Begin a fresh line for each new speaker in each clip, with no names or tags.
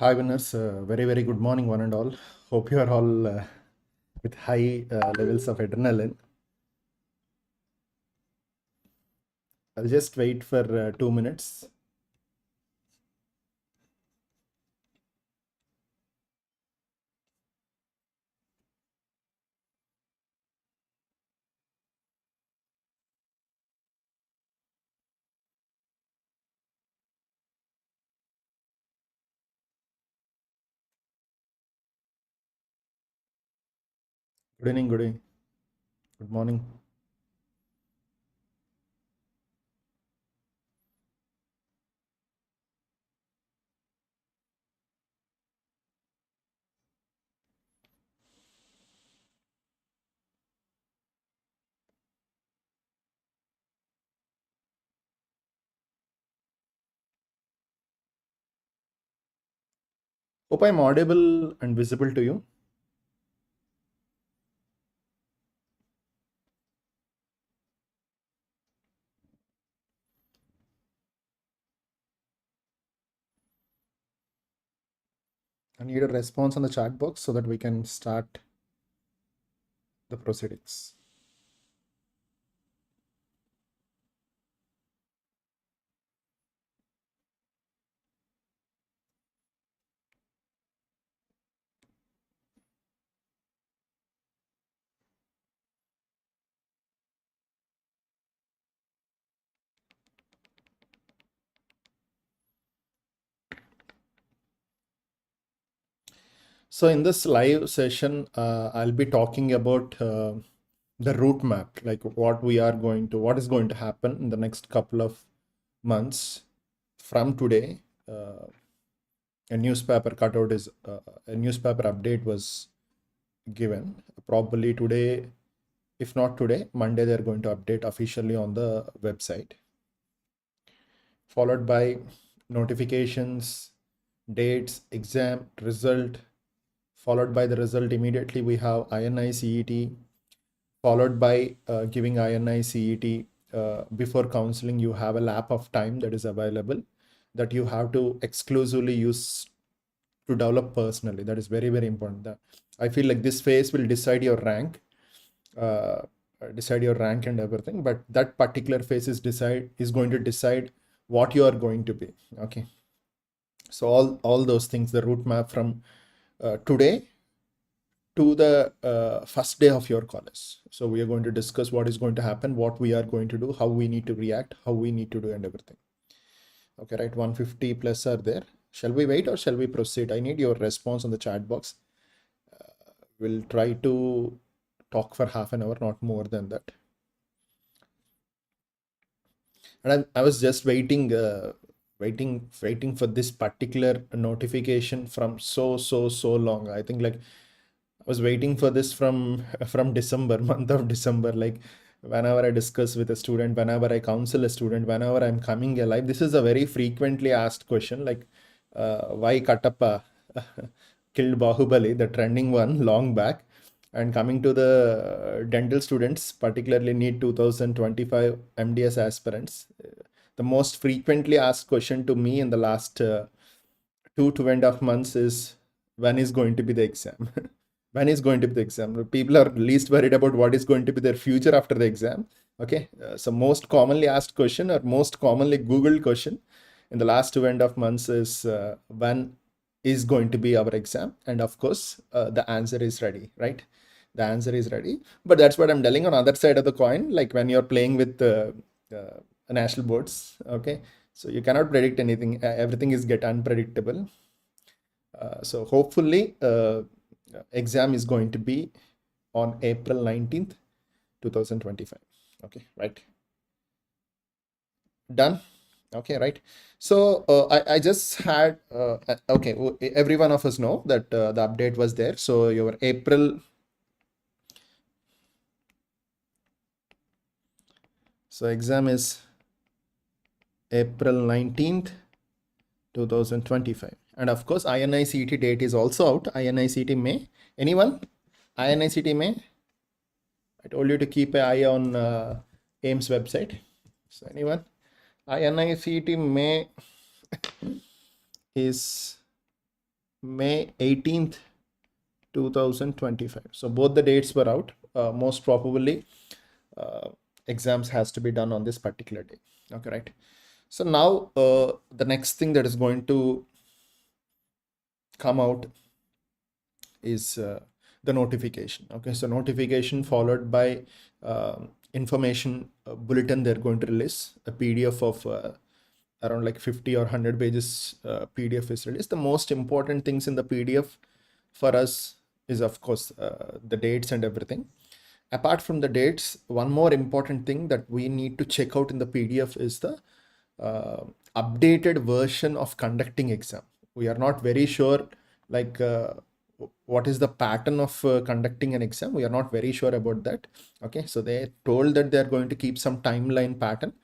Hi, winners. Very good morning, one and all. Hope you are all with high levels of adrenaline. I'll just wait for 2 minutes. Good evening, good evening, good morning. Hope I'm audible and visible to you. I need a response on the chat box so that we can start the proceedings. So in this live session, I'll be talking about the route map, like what is going to happen in the next couple of months from today. A newspaper cutout is a newspaper update was given. Probably today, if not today, Monday, they're going to update officially on the website, followed by notifications, dates, exam, result, followed by the result. Immediately we have INI CET, followed by giving INI CET. Before counseling, you have a lap of time that is available that you have to exclusively use to develop personally. That is very important. I feel like this phase will decide your rank, uh, and everything, but that particular phase is going to decide what you are going to be. Okay, so all those things, the route map from today to the first day of your college. So we are going to discuss what is going to happen, what we are going to do, how we need to react, how we need to do, and everything. Okay, right, 150 plus are there. Shall we wait or shall we proceed? I need your response on the chat box. We'll try to talk for half an hour, not more than that. And I was just waiting for this particular notification from so long. I think like I was waiting for this from December, month of December. Like whenever I discuss with a student, whenever I counsel a student, whenever I'm coming alive, this is a very frequently asked question. Like, why Katappa killed Bahubali, the trending one long back. And coming to the dental students, particularly NEET 2025 MDS aspirants, the most frequently asked question to me in the last 2.5 months is, when is going to be the exam? When is going to be the exam? People are least worried about what is going to be their future after the exam. Okay, so most commonly asked question or most commonly Googled question in the last 2.5 months is, when is going to be our exam? And of course, the answer is ready, right? The answer is ready. But that's what I'm telling on other side of the coin. Like when you're playing with national boards, okay, so you cannot predict anything. Everything is get unpredictable. So hopefully, exam is going to be on April 19th, 2025. Okay, right. Done. Okay, right. So I just had, okay, every one of us know that the update was there. So your April, so exam is April 19th, 2025. And of course, INI CET date is also out. INI CET May. Anyone? INI CET May? I told you to keep an eye on AIMS website. So anyone? INI CET May is May 18th, 2025. So both the dates were out. Most probably exams has to be done on this particular day. Okay, right? So now the next thing that is going to come out is the notification. Okay, so notification followed by information bulletin. They're going to release a PDF of around like 50 or 100 pages. PDF is released. The most important things in the PDF for us is of course the dates and everything. Apart from the dates, one more important thing that we need to check out in the PDF is the updated version of conducting exam. We are not very sure like what is the pattern of conducting an exam. We are not very sure about that. Okay, so they told that they are going to keep some timeline pattern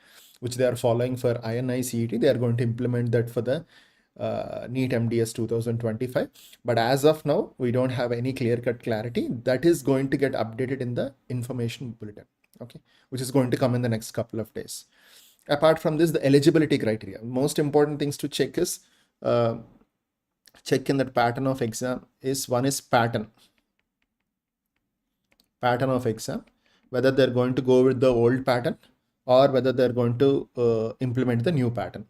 which they are following for INI CET. They are going to implement that for the NEET MDS 2025. But as of now, we don't have any clear-cut clarity. That is going to get updated in the information bulletin, okay, which is going to come in the next couple of days. Apart from this, the eligibility criteria. Most important things to check is check in that pattern of exam is one is pattern of exam, whether they're going to go with the old pattern or whether they're going to implement the new pattern,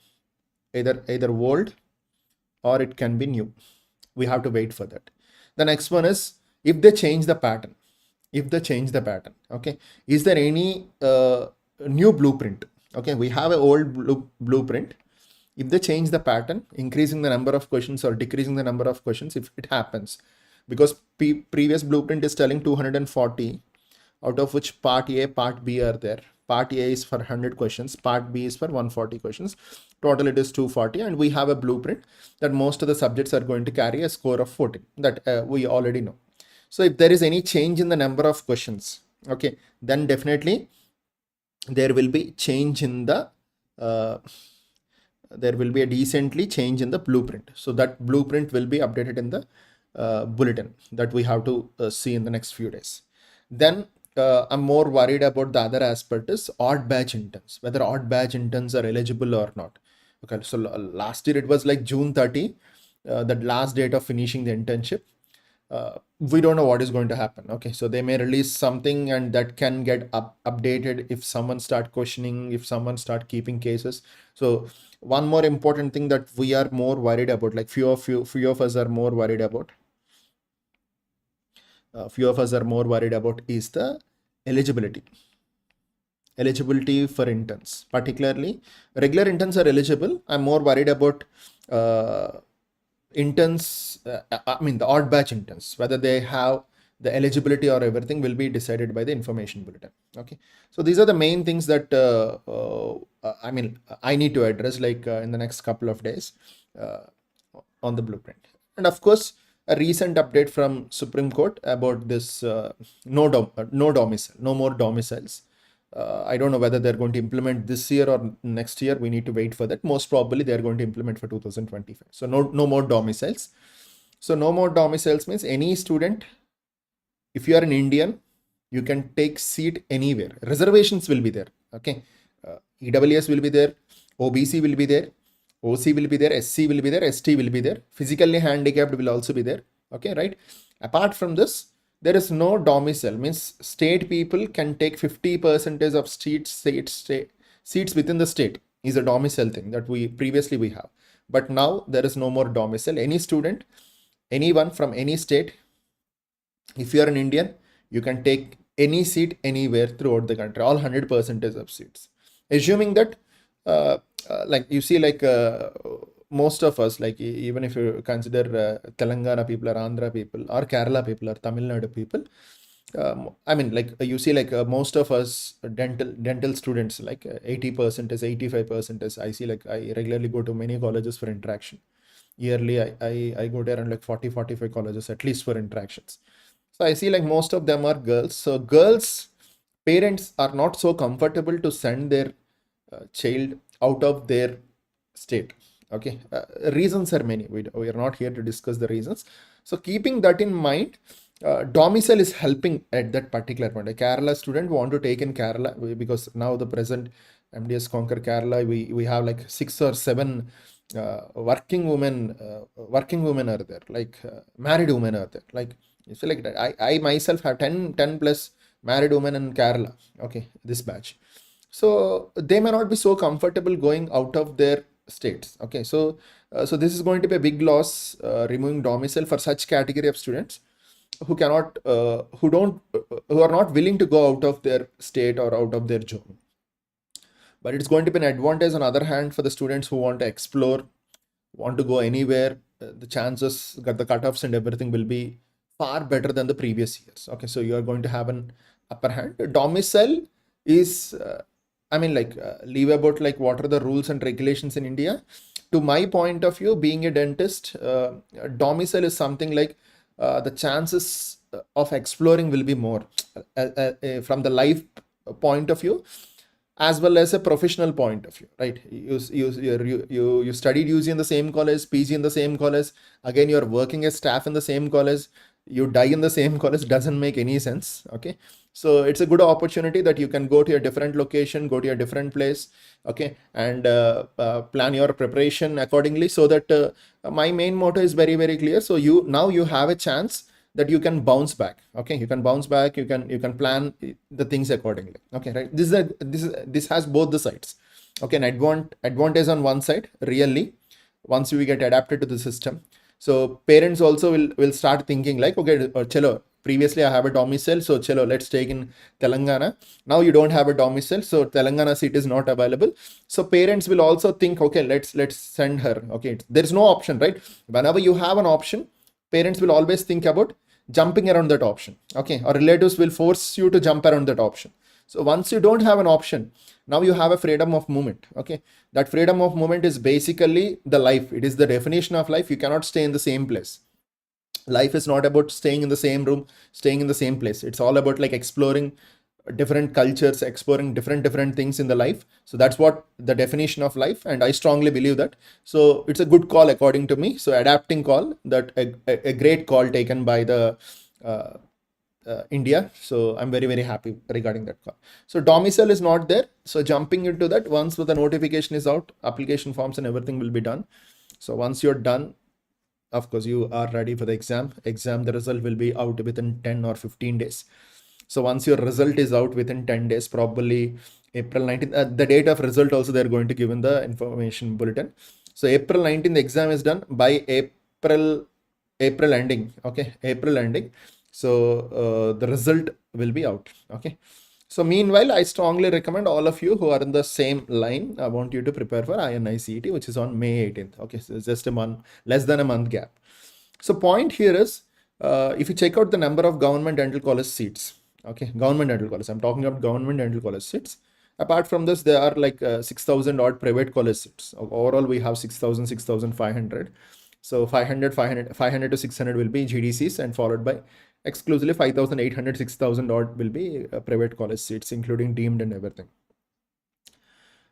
either old or it can be new. We have to wait for that. The next one is if they change the pattern. Okay, is there any new blueprint? Okay, we have an old blueprint. If they change the pattern, increasing the number of questions or decreasing the number of questions, if it happens, because previous blueprint is telling 240, out of which part A, part B are there. Part A is for 100 questions, part B is for 140 questions. Total it is 240, and we have a blueprint that most of the subjects are going to carry a score of 14. That we already know. So if there is any change in the number of questions, okay, then definitely there will be change in the there will be a decently change in the blueprint. So that blueprint will be updated in the bulletin that we have to see in the next few days. Then I'm more worried about the other aspect is odd batch interns, whether odd batch interns are eligible or not. Okay, so last year it was like June 30, that last date of finishing the internship. We don't know what is going to happen. Okay, so they may release something and that can get updated if someone start questioning, if someone start keeping cases. So one more important thing that we are more worried about, like few of us are more worried about, is the eligibility for interns. Particularly regular interns are eligible. I'm more worried about interns, I mean the odd batch interns, whether they have the eligibility or everything will be decided by the information bulletin. Okay, so these are the main things that I mean I need to address like in the next couple of days on the blueprint. And of course a recent update from Supreme Court about this no domicile, no more domiciles. I don't know whether they're going to implement this year or next year. We need to wait for that. Most probably they're going to implement for 2025. So no more domiciles. So no more domiciles means any student, if you are an Indian, you can take seat anywhere. Reservations will be there. Okay, EWS will be there, OBC will be there, OC will be there, SC will be there, ST will be there, physically handicapped will also be there. Okay, right? Apart from this, there is no domicile, means state people can take 50% of seats within the state is a domicile thing that we previously have. But now there is no more domicile. Any student, anyone from any state, if you are an Indian, you can take any seat anywhere throughout the country, all 100% of seats. Assuming that like you see like most of us, like even if you consider Telangana people or Andhra people or Kerala people or Tamil Nadu people, I mean like you see like most of us dental students, like 80% is 85% is, I see like I regularly go to many colleges for interaction. Yearly I go there and like 40-45 colleges at least for interactions. So I see like most of them are girls. So girls parents are not so comfortable to send their child out of their state. Okay, reasons are many. We are not here to discuss the reasons. So keeping that in mind, domicile is helping at that particular point. A Kerala student want to take in Kerala because now the present MDS Conquer Kerala, we have like 6 or 7 working women are there, like married women are there. Like you feel like that. I myself have 10 plus married women in Kerala. Okay, this batch. So they may not be so comfortable going out of their states. Okay, so this is going to be a big loss, removing domicile for such category of students who cannot, who are not willing to go out of their state or out of their zone. But it's going to be an advantage on the other hand for the students who want to explore, want to go anywhere. The chances, the cutoffs and everything will be far better than the previous years. Okay, so you are going to have an upper hand. Domicile is, leave about like what are the rules and regulations in India. To my point of view, being a dentist, domicile is something like the chances of exploring will be more from the life point of view as well as a professional point of view, right? You studied UG in the same college, PG in the same college. Again, you're working as staff in the same college. You die in the same college. Doesn't make any sense. Okay, so it's a good opportunity that you can go to a different location, go to a different place. Okay, and plan your preparation accordingly. So that my main motto is very very clear. So you have a chance that you can bounce back. Okay, you can bounce back, you can plan the things accordingly. Okay, right? This has both the sides. Okay, an advantage on one side, really, once you get adapted to the system. So parents also will start thinking like, okay, chalo, previously I have a domicile, so chalo, let's take in Telangana. Now you don't have a domicile, so Telangana seat is not available. So parents will also think, okay, let's send her. Okay, there's no option, right? Whenever you have an option, parents will always think about jumping around that option. Okay, or relatives will force you to jump around that option. So once you don't have an option, now you have a freedom of movement. Okay, that freedom of movement is basically the life. It is the definition of life. You cannot stay in the same place. Life is not about staying in the same room, staying in the same place. It's all about like exploring different cultures, exploring different things in the life. So that's what the definition of life, and I strongly believe that. So it's a good call according to me. So adapting call, that a great call taken by the India. So I'm very very happy regarding that call. So domicile is not there. So jumping into that, once the notification is out, application forms and everything will be done. So once you're done, of course you are ready for the exam. The result will be out within 10 or 15 days. So once your result is out within 10 days, probably April 19th, the date of result also they're going to give in the information bulletin. So April 19th, the exam is done. By April ending. Okay, April ending. So the result will be out. Okay. So meanwhile, I strongly recommend all of you who are in the same line, I want you to prepare for INICET, which is on May 18th. Okay, so it's just a month, less than a month gap. So point here is, if you check out the number of government dental college seats, okay, government dental college, I'm talking about government dental college seats. Apart from this, there are like 6,000 odd private college seats. Overall, we have 6,000, 6,500. So 500 to 600 will be GDCs, and followed by exclusively 5,800, 6,000 odd will be private college seats, including deemed and everything.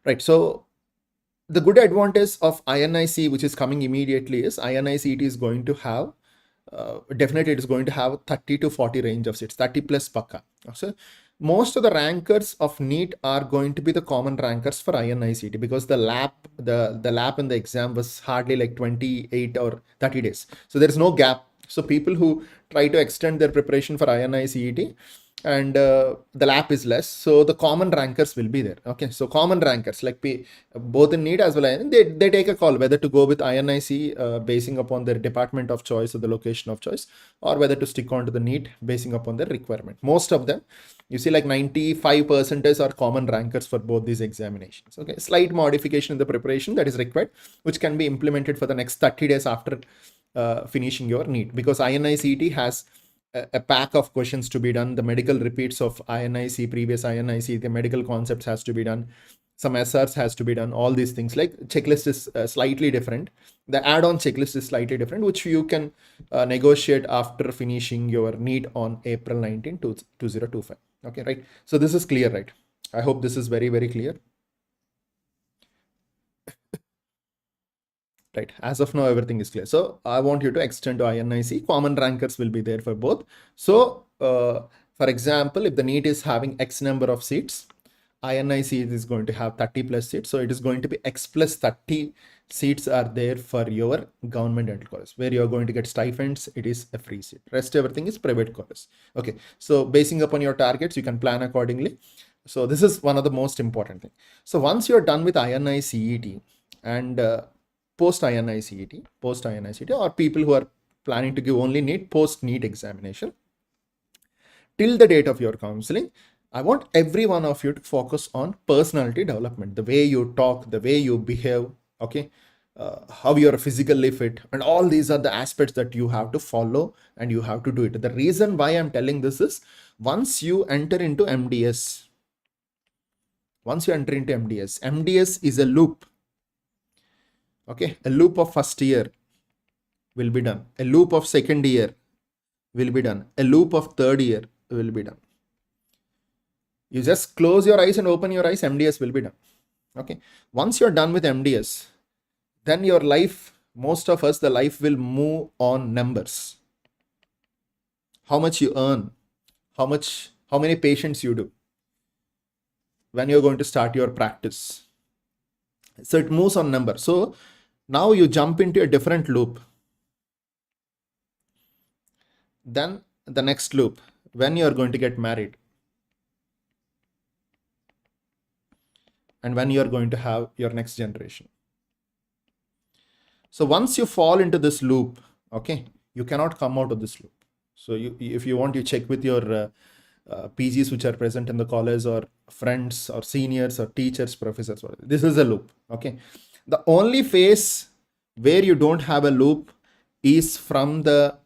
Right. So the good advantage of INIC, which is coming immediately, is INICET is going to have, definitely it is going to have 30 to 40 range of seats, 30 plus pakka. So most of the rankers of NEET are going to be the common rankers for INICET, because the lap in the exam was hardly like 28 or 30 days. So there is no gap. So people who try to extend their preparation for INICET, and the lap is less, so the common rankers will be there. Okay, so common rankers like both in NEET as well as they take a call whether to go with INIC basing upon their department of choice or the location of choice, or whether to stick on to the NEET basing upon their requirement. Most of them, you see, like 95% are common rankers for both these examinations. Okay, slight modification in the preparation that is required, which can be implemented for the next 30 days after finishing your NEET, because INICET has a pack of questions to be done. The medical repeats of INIC, previous INIC, the medical concepts has to be done. Some SRs has to be done. All these things, like checklist is slightly different. The add-on checklist is slightly different, which you can negotiate after finishing your NEET on April 19, 2025. Okay, right? So this is clear, right? I hope this is very, very clear. Right, as of now, everything is clear. So I want you to extend to INIC. Common rankers will be there for both. So for example, if the NEET is having X number of seats, INI seat is going to have 30 plus seats. So it is going to be X plus 30 seats are there for your government dental college, where you're going to get stipends. It is a free seat. Rest everything is private college. Okay. So basing upon your targets, you can plan accordingly. So this is one of the most important thing. So once you're done with INI CET and post INI CET, or people who are planning to give only NEET, post NEET examination, till the date of your counseling, I want every one of you to focus on personality development, the way you talk, the way you behave, okay, how you're physically fit, and all these are the aspects that you have to follow and you have to do it. The reason why I'm telling this is, once you enter into MDS, MDS is a loop. Okay, a loop of first year will be done. A loop of second year will be done. A loop of third year will be done. You just close your eyes and open your eyes, MDS will be done. Okay. Once you're done with MDS, then your life, most of us, the life will move on numbers. How much you earn, how many patients you do, when you're going to start your practice. So it moves on number. So now you jump into a different loop. Then the next loop, when you're going to get married, and when you're going to have your next generation. So once you fall into this loop, okay, you cannot come out of this loop. So if you want, you check with your PGs which are present in the college, or friends or seniors or teachers, professors. This is a loop. Okay. The only phase where you don't have a loop is from the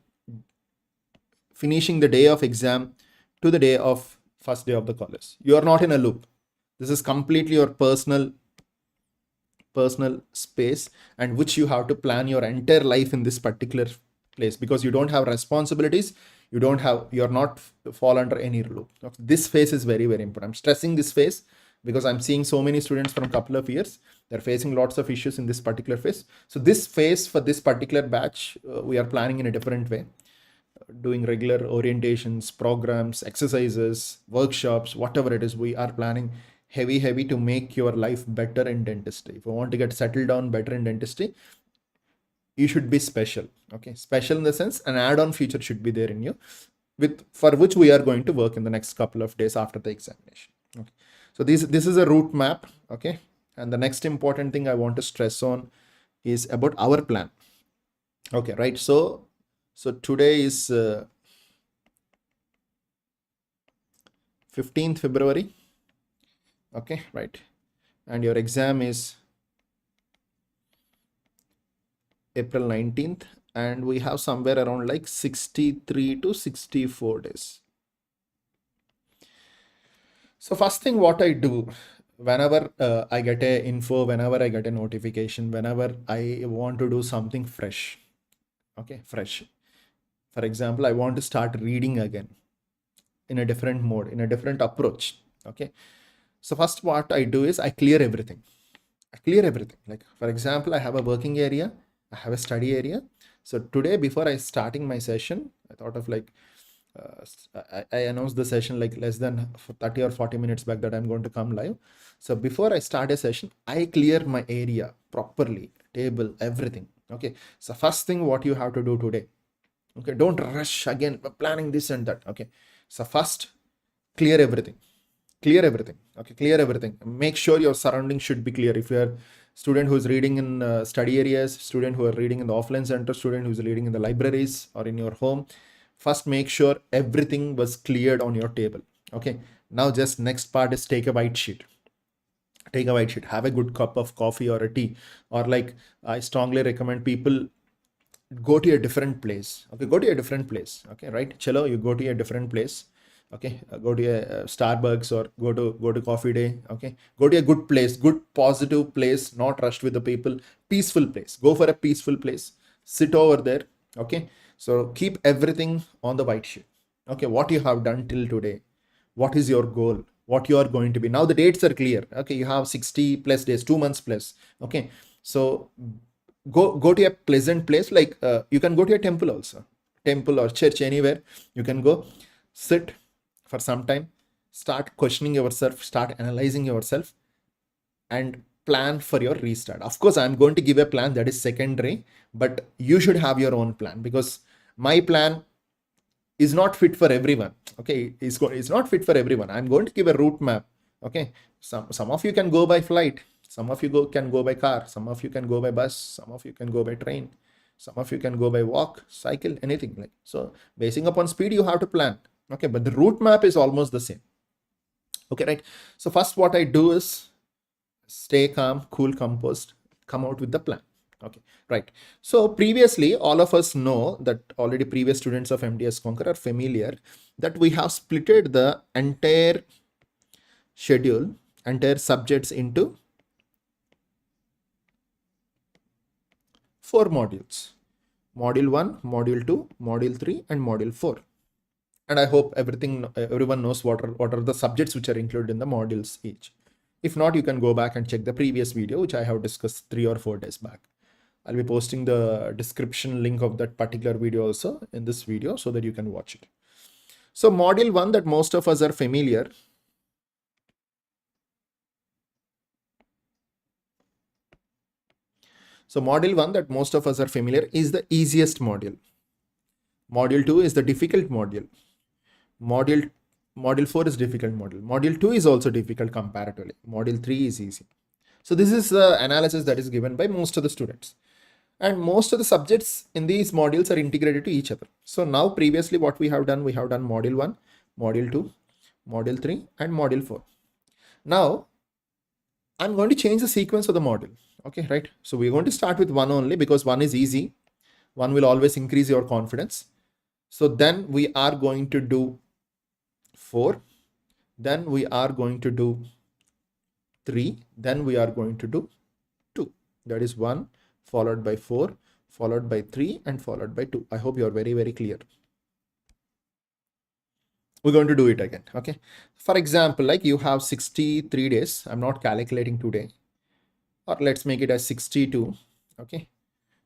finishing the day of exam to the day of first day of the college. You are not in a loop. This is completely your personal space, and which you have to plan your entire life in this particular place, because you don't have responsibilities. You're not fall under any loop. This phase is very, very important. I'm stressing this phase because I'm seeing so many students from a couple of years. They're facing lots of issues in this particular phase. So this phase for this particular batch, we are planning in a different way. Doing regular orientations, programs, exercises, workshops, whatever it is, we are planning heavy to make your life better in dentistry. If you want to get settled down better in dentistry, you should be special. Okay, special in the sense an add-on feature should be there in you, for which we are going to work in the next couple of days after the examination. Okay, so this is a route map. Okay, and the next important thing I want to stress on is about our plan. Okay, right. So today is 15th February. Okay, right. And your exam is April 19th, and we have somewhere around like 63 to 64 days. So first thing what I do, whenever I get a info, whenever I get a notification, whenever I want to do something fresh, okay, fresh. For example, I want to start reading again in a different mode, in a different approach. Okay. So first what I do is I clear everything. Like, for example, I have a working area, I have a study area. So today, before I starting my session, I thought of like, I announced the session like less than 30 or 40 minutes back that I'm going to come live. So before I start a session, I clear my area properly, table, everything. Okay. So first thing what you have to do today. Okay. Don't rush again planning this and that. Okay. So first, clear everything. Okay, clear everything. Make sure your surroundings should be clear. If you're a student who is reading in study areas, student who are reading in the offline center, student who is reading in the libraries or in your home, first make sure everything was cleared on your table. Okay, now just next part is take a white sheet. Have a good cup of coffee or a tea, or like I strongly recommend people go to a different place. Okay, go to a different place. Okay, right, chalo, you go to a different place. Okay, go to a Starbucks, or go to coffee day. Okay, go to a good place, good positive place, not rushed with the people, peaceful place. Go for a peaceful place, sit over there. Okay, so keep everything on the white sheet. Okay, what you have done till today, what is your goal, what you are going to be. Now the dates are clear. Okay, you have 60 plus days, 2 months plus. Okay, so go to a pleasant place, like you can go to a temple also, temple or church, anywhere you can go, sit for some time, start questioning yourself, start analyzing yourself, and plan for your restart. Of course, I'm going to give a plan that is secondary, but you should have your own plan, because my plan is not fit for everyone. Okay, it's not fit for everyone. I'm going to give a route map. Okay, some of you can go by flight, some of you can go by car, some of you can go by bus, some of you can go by train, some of you can go by walk, cycle, anything like. So basing upon speed, you have to plan. Okay, but the route map is almost the same. Okay, right? So first what I do is stay calm, cool, composed, come out with the plan. Okay, right. So previously, all of us know that already previous students of MDS CONQUER are familiar that we have splitted the entire schedule, entire subjects into 4 modules. Module 1, Module 2, Module 3, and Module 4. And I hope everyone knows what are the subjects which are included in the modules each. If not, you can go back and check the previous video, which I have discussed 3 or 4 days back. I'll be posting the description link of that particular video also in this video so that you can watch it. So module 1 that most of us are familiar. So module 1 that most of us are familiar is the easiest module. Module 2 is the difficult module. Module 4 is difficult module. Module 2 is also difficult comparatively. Module 3 is easy. So this is the analysis that is given by most of the students. And most of the subjects in these modules are integrated to each other. So now previously what we have done module 1, module 2, module 3, and module 4. Now I'm going to change the sequence of the module. Okay, right? So we're going to start with 1 only because 1 is easy. 1 will always increase your confidence. So then we are going to do 4. Then we are going to do 3. Then we are going to do 2. That is 1 followed by 4, followed by 3, and followed by 2. I hope you are very, very clear. We're going to do it again. Okay. For example, like you have 63 days. I'm not calculating today. Or let's make it as 62. Okay.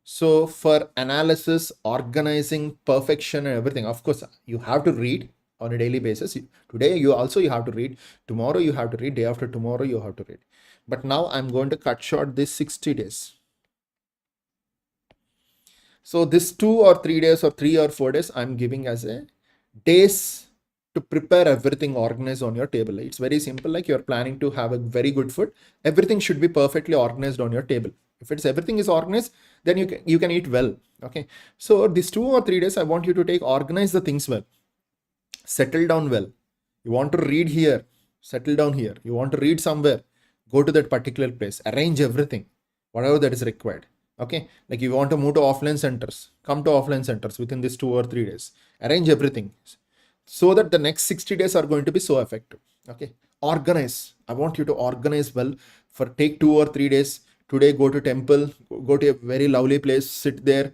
So for analysis, organizing, perfection, and everything, of course, you have to read on a daily basis. Today, you have to read. Tomorrow, you have to read. Day after tomorrow, you have to read. But now I'm going to cut short this 60 days. So this 2 or 3 days or 3 or 4 days, I'm giving as a days to prepare everything organized on your table. It's very simple. Like you're planning to have a very good food. Everything should be perfectly organized on your table. If everything is organized, then you can eat well. Okay. So these 2 or 3 days, I want you to organize the things well. Settle down well. You want to read here, settle down here. You want to read somewhere, go to that particular place, arrange everything, whatever that is required. Okay, like you want to move to offline centers, come to offline centers within these 2 or 3 days, arrange everything so that the next 60 days are going to be so effective. Okay, organize. I want you to organize well. Take 2 or 3 days. Today, go to temple, go to a very lovely place, sit there,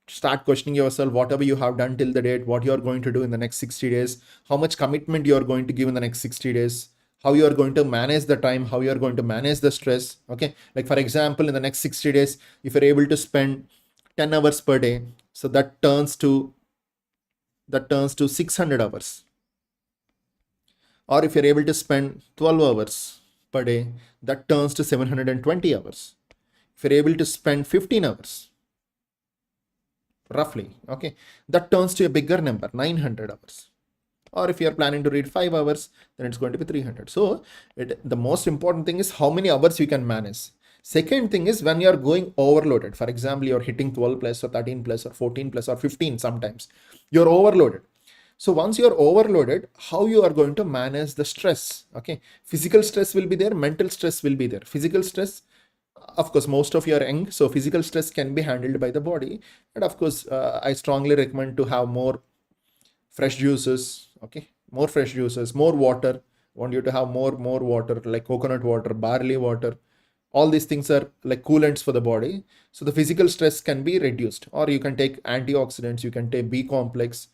start questioning yourself, whatever you have done till the date, what you are going to do in the next 60 days, how much commitment you are going to give in the next 60 days, how you are going to manage the time, how you are going to manage the stress. Okay, like for example, in the next 60 days, if you're able to spend 10 hours per day, so that turns to 600 hours. Or if you're able to spend 12 hours per day, that turns to 720 hours. If you're able to spend 15 hours, roughly, okay, that turns to a bigger number, 900 hours. Or if you are planning to read 5 hours, then it's going to be 300. So the most important thing is how many hours you can manage. Second thing is when you are going overloaded. For example, you're hitting 12 plus or 13 plus or 14 plus or 15 sometimes. You're overloaded. So once you're overloaded, how you are going to manage the stress? Okay, physical stress will be there, mental stress will be there. Physical stress, of course, most of you are young, so physical stress can be handled by the body. And of course, I strongly recommend to have more fresh juices. Okay, more fresh juices, more water. I want you to have more water, like coconut water, barley water. All these things are like coolants for the body. So the physical stress can be reduced. Or you can take antioxidants, you can take B complex,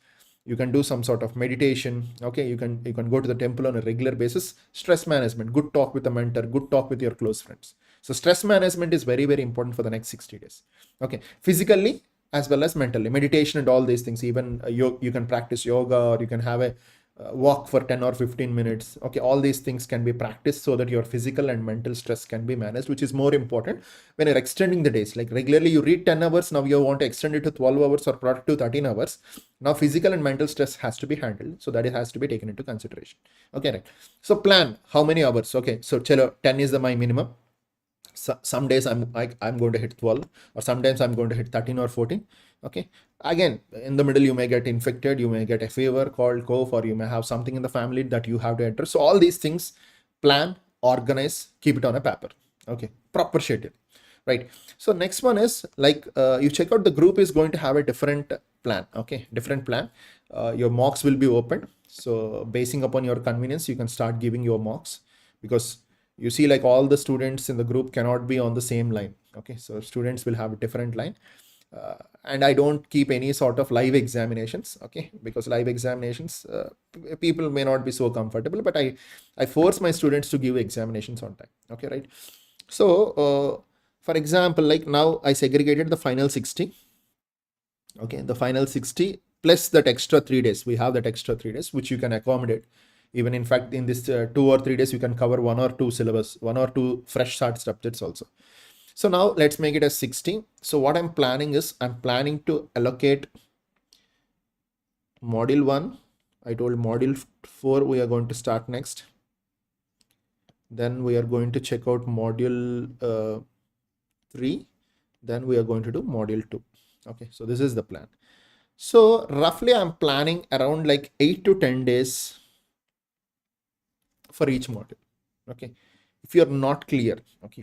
you can do some sort of meditation. Okay, you can go to the temple on a regular basis. Stress management, good talk with a mentor, good talk with your close friends. So stress management is very, very important for the next 60 days. Okay, physically as well as mentally, meditation and all these things. Even you can practice yoga, or you can have a walk for 10 or 15 minutes. Okay, all these things can be practiced so that your physical and mental stress can be managed, which is more important when you're extending the days. Like regularly you read 10 hours, now you want to extend it to 12 hours or product to 13 hours. Now physical and mental stress has to be handled, so that it has to be taken into consideration. Okay, right. So plan how many hours. Okay, so chalo, 10 is my minimum. So some days I'm going to hit 12, or sometimes I'm going to hit 13 or 14. Okay, again, in the middle you may get infected, you may get a fever, cold, cough, or you may have something in the family that you have to enter. So all these things, plan, organize, keep it on a paper. Okay, proper schedule, right? So next one is like you check out the group is going to have a different plan. Okay, different plan. Your mocks will be opened, so basing upon your convenience you can start giving your mocks, because you see like all the students in the group cannot be on the same line. Okay, so students will have a different line. And I don't keep any sort of live examinations. Okay, because live examinations, people may not be so comfortable, but I force my students to give examinations on time. Okay, right? So for example, like now I segregated the final 60. Okay, the final 60 plus that extra 3 days. We have that extra 3 days which you can accommodate. Even in fact, in this 2 or 3 days, you can cover 1 or 2 syllabus, 1 or 2 fresh start subjects also. So now let's make it as 60. So what I'm planning is, I'm planning to allocate module 1. I told module 4 we are going to start next. Then we are going to check out module 3. Then we are going to do module 2. Okay, so this is the plan. So roughly I'm planning around like 8 to 10 days for each module. Okay, if you're not clear, okay,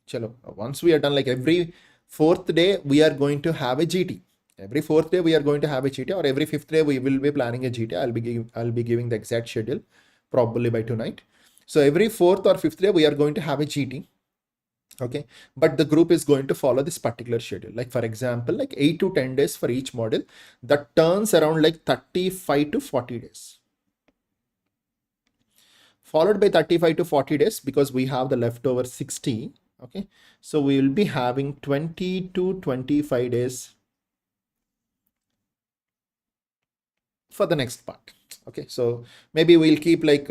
chalo, once we are done, like every 4th day we are going to have a GT. Every 4th day we are going to have a GT, or every 5th day we will be planning a GT. I'll be giving the exact schedule probably by tonight. So every 4th or 5th day we are going to have a GT. Okay, but the group is going to follow this particular schedule. Like for example, like 8 to 10 days for each module. That turns around like 35 to 40 days. Followed by 35 to 40 days, because we have the leftover 60. Okay, so we will be having 20 to 25 days for the next part. Okay, so maybe we'll keep like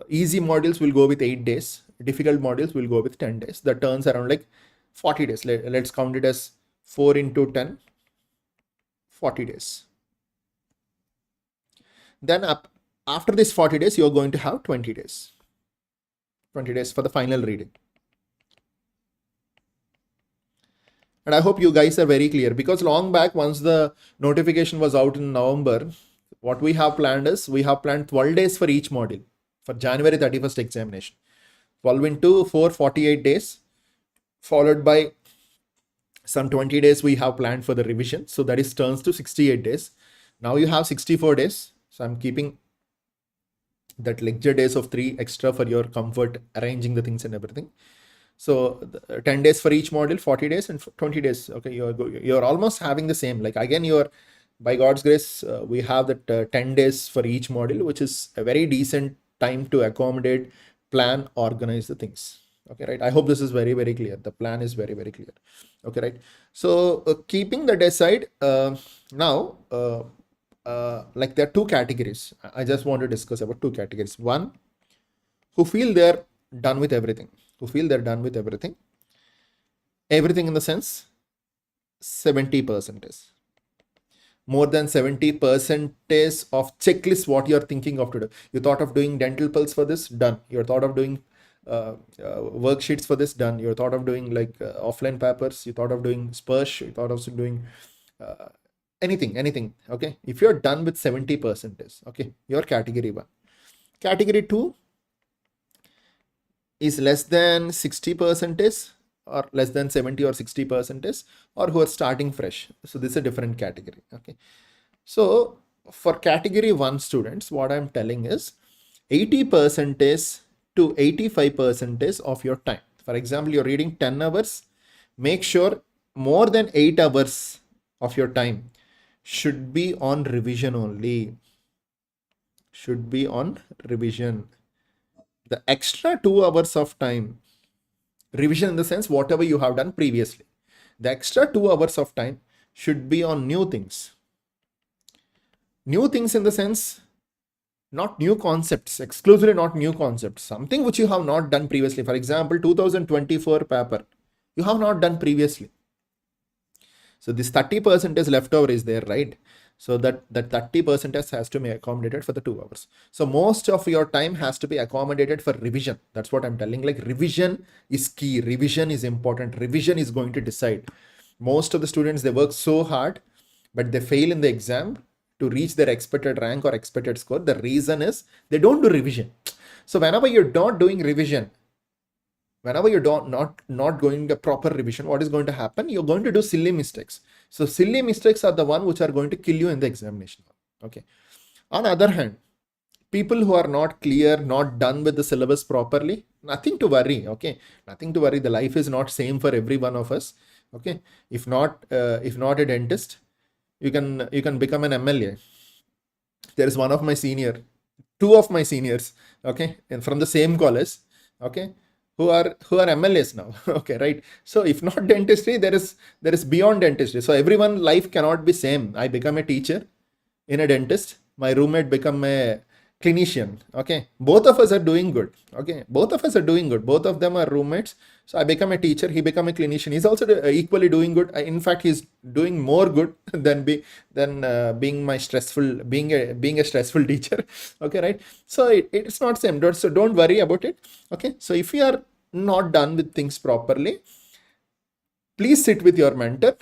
easy modules will go with 8 days, difficult modules will go with 10 days. That turns around like 40 days. Let's count it as 4 into 10, 40 days. Then after this 40 days, you're going to have 20 days. 20 days for the final reading. And I hope you guys are very clear, because long back, once the notification was out in November, what we have planned is, we have planned 12 days for each module for January 31st examination. 12 into 4, 48 days, followed by some 20 days we have planned for the revision. So that is turns to 68 days. Now you have 64 days. So I'm keeping that lecture days of 3 extra for your comfort, arranging the things and everything. So 10 days for each module, 40 days and 20 days. Okay, you're almost having the same. Like again, you're, by God's grace, we have that 10 days for each module, which is a very decent time to accommodate, plan, organize the things. Okay, right? I hope this is very, very clear. The plan is very, very clear. Okay, right? So keeping that aside, now, like there are 2 categories. I just want to discuss about 2 categories. One, who feel they're done with everything. Everything in the sense 70% is more than 70% of checklist what you're thinking of to do. You thought of doing dental pulse for this, done. You thought of doing worksheets for this, done. You thought of doing like offline papers, you thought of doing Spursh, you thought of doing anything. Okay, if you're done with 70%, okay, your category 1. Category 2 is less than 60%, or less than 70 or 60%, or who are starting fresh. So this is a different category. Okay, so for category 1 students, what I'm telling is 80% to 85% of your time. For example, you're reading 10 hours, make sure more than 8 hours of your time should be on revision only. Should be on revision. The extra 2 hours of time, revision in the sense whatever you have done previously, the extra 2 hours of time should be on new things. New things in the sense not new concepts, exclusively not new concepts, something which you have not done previously. For example, 2024 paper, you have not done previously. So this 30% is leftover is there, right? So that 30% has to be accommodated for the 2 hours. So most of your time has to be accommodated for revision. That's what I'm telling. Like revision is key. Revision is important. Revision is going to decide. Most of the students, they work so hard, but they fail in the exam to reach their expected rank or expected score. The reason is they don't do revision. So whenever you're not doing revision, whenever you don't not going a proper revision, what is going to happen? You're going to do silly mistakes. So silly mistakes are the one which are going to kill you in the examination. Okay. On the other hand, people who are not clear, not done with the syllabus properly, nothing to worry. Okay, nothing to worry. The life is not same for every one of us. Okay, if not a dentist, you can become an MLA. There is one of my senior, two of my seniors, okay, and from the same college, okay, who are MLAs now. Okay, right? So if not dentistry, there is beyond dentistry. So everyone life cannot be same. I become a teacher in a dentist, my roommate become a clinician. Okay, both of us are doing good. Okay, both of us are doing good. Both of them are roommates. So I become a teacher, he become a clinician. He's also equally doing good. In fact, he's doing more good than being a stressful teacher. Okay, right? So it's not same. So don't worry about it. Okay, so if you are not done with things properly, please sit with your mentor,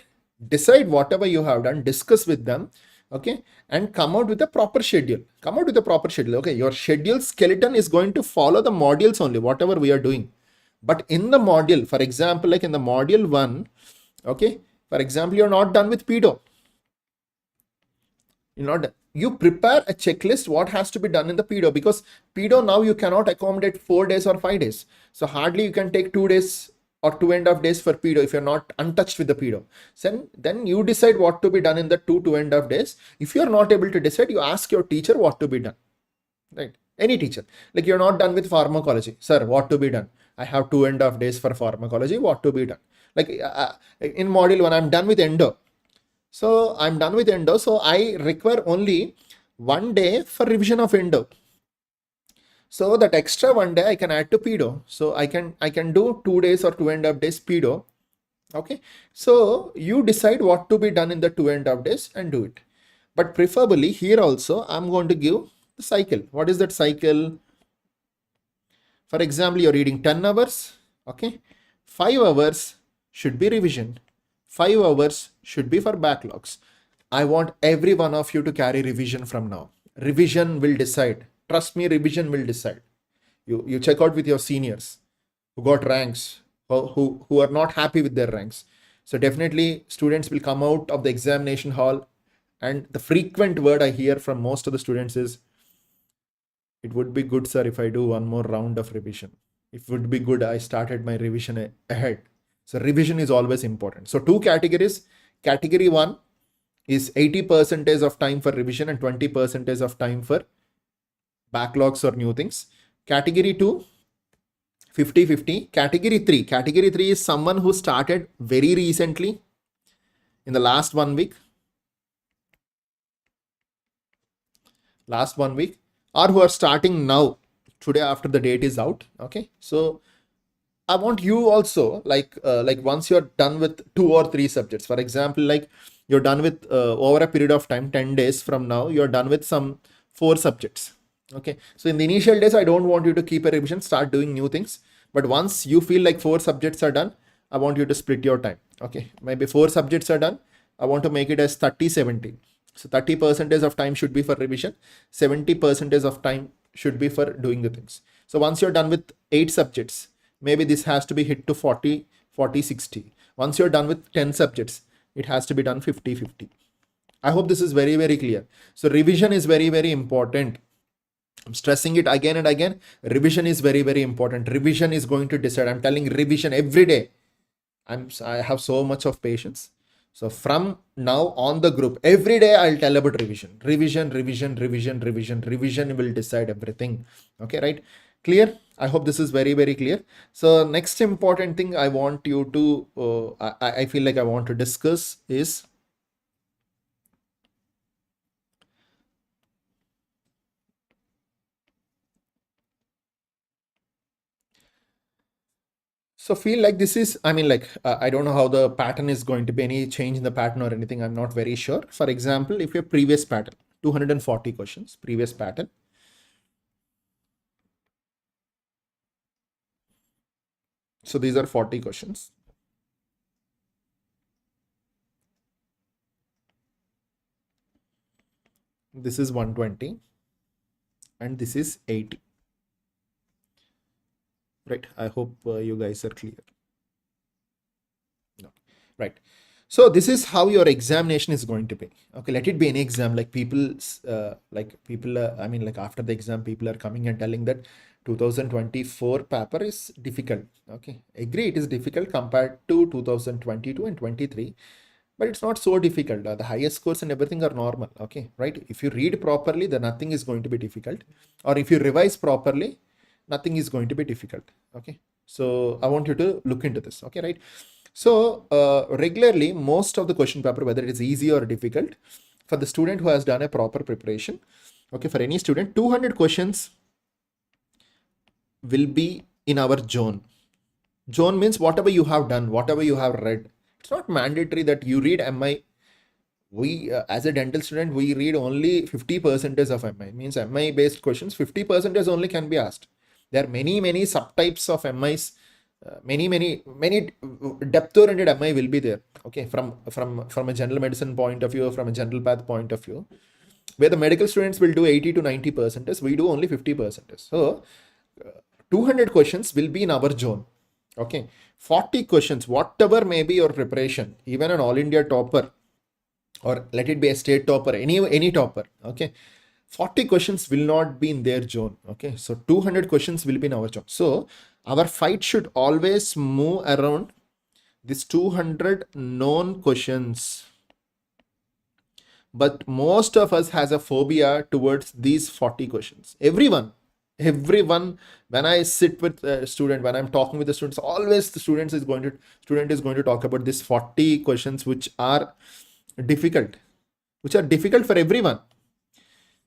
decide whatever you have done, discuss with them, okay, and come out with a proper schedule. Okay, your schedule skeleton is going to follow the modules only, whatever we are doing. But in the module, for example, like in the module 1, okay, for example, you're not done with pedo. You prepare a checklist what has to be done in the pedo, because pedo now you cannot accommodate 4 days or 5 days. So hardly you can take 2 days or 2.5 days for pedo if you're not untouched with the pedo. Then you decide what to be done in the 2.5 days. If you're not able to decide, you ask your teacher what to be done, right? Any teacher. Like you're not done with pharmacology, sir, what to be done? I have 2.5 days for pharmacology, what to be done? Like in module 1, I'm done with endo. So I'm done with endo. So I require only 1 day for revision of endo. So that extra 1 day I can add to pedo. So I can do 2 days or 2.5 days pedo. Okay. So you decide what to be done in the 2.5 days and do it. But preferably here also I'm going to give the cycle. What is that cycle? For example, you're reading 10 hours. Okay. 5 hours should be revision. 5 hours should be for backlogs. I want every one of you to carry revision from now. Revision will decide. Trust me, revision will decide. You check out with your seniors who got ranks, who are not happy with their ranks. So definitely students will come out of the examination hall, and the frequent word I hear from most of the students is, it would be good, sir, if I do one more round of revision. It would be good I started my revision ahead. So revision is always important. So 2 categories. Category 1 is 80% of time for revision and 20% of time for backlogs or new things. Category 2, 50-50. Category 3 is someone who started very recently in the last 1 week, or who are starting now, today after the date is out. Okay, so I want you also, like once you're done with 2 or 3 subjects, for example, like you're done with over a period of time, 10 days from now, you're done with some 4 subjects. Okay, so in the initial days, I don't want you to keep a revision, start doing new things. But once you feel like 4 subjects are done, I want you to split your time. Okay, maybe 4 subjects are done, I want to make it as 30-70. So 30% of time should be for revision, 70% of time should be for doing the things. So once you're done with 8 subjects, maybe this has to be hit to 40-60. Once you're done with 10 subjects, it has to be done 50-50. I hope this is very, very clear. So revision is very, very important. I'm stressing it again and again. Revision is very, very important. Revision is going to decide. I'm telling revision every day. I have so much of patience. So from now on the group, every day I'll tell about revision. Revision will decide everything. Okay, right? Clear? I hope this is very, very clear. So next important thing I want you to, I feel like I want to discuss is So feel like this is, I mean, like, I don't know how the pattern is going to be, any change in the pattern or anything. I'm not very sure. For example, if your previous pattern, 240 questions, previous pattern. So these are 40 questions. This is 120 and this is 80. Right. I hope you guys are clear. No. Right. So this is how your examination is going to be. Okay, let it be any exam. Like people, I mean, like after the exam, people are coming and telling that 2024 paper is difficult. Okay, agree, it is difficult compared to 2022 and 23, but it's not so difficult. The highest scores and everything are normal. Okay, right? If you read properly, then nothing is going to be difficult, or if you revise properly, nothing is going to be difficult. Okay, so I want you to look into this. Okay, right? So regularly, most of the question paper, whether it is easy or difficult, for the student who has done a proper preparation, okay, for any student, 200 questions will be in our zone. Zone means whatever you have done, whatever you have read. It's not mandatory that you read MI. We, as a dental student, we read only 50% of MI. Means MI based questions, 50% only can be asked. There are many subtypes of MIs. Many depth oriented MI will be there. Okay, from a general medicine point of view, from a general path point of view, where the medical students will do 80 to 90%, we do only 50%. So 200 questions will be in our zone. Okay, 40 questions, whatever may be your preparation, even an all India topper, or let it be a state topper, any topper. Okay, 40 questions will not be in their zone. Okay, so 200 questions will be in our zone. So our fight should always move around this 200 known questions. But most of us has a phobia towards these 40 questions. Everyone, when I sit with a student, when I'm talking with the students, always the student is going to talk about these 40 questions which are difficult for everyone.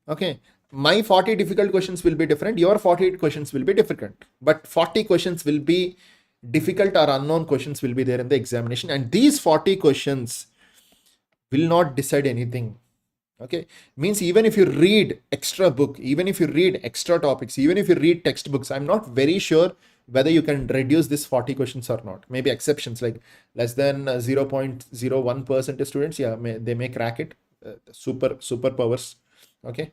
Okay, my 40 difficult questions will be different, your 48 questions will be different, but 40 questions will be difficult or unknown questions will be there in the examination, and these 40 questions will not decide anything. Okay, means even if you read extra book, even if you read extra topics, even if you read textbooks, I'm not very sure whether you can reduce this 40 questions or not. Maybe exceptions like less than 0.01% students, yeah, they may crack it, super powers. Okay,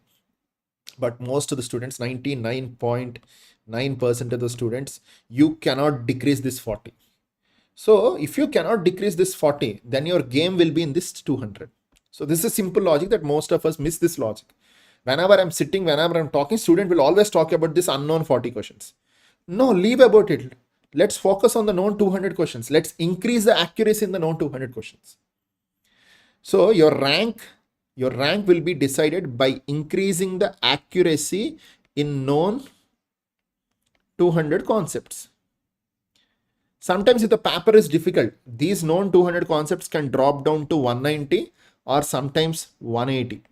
but most of the students, 99.9% of the students, you cannot decrease this 40. So if you cannot decrease this 40, then your game will be in this 200. So this is simple logic that most of us miss this logic. Whenever I'm sitting, whenever I'm talking, student will always talk about this unknown 40 questions. No, leave about it. Let's focus on the known 200 questions. Let's increase the accuracy in the known 200 questions. So your rank will be decided by increasing the accuracy in known 200 concepts. Sometimes if the paper is difficult, these known 200 concepts can drop down to 190 or sometimes 180,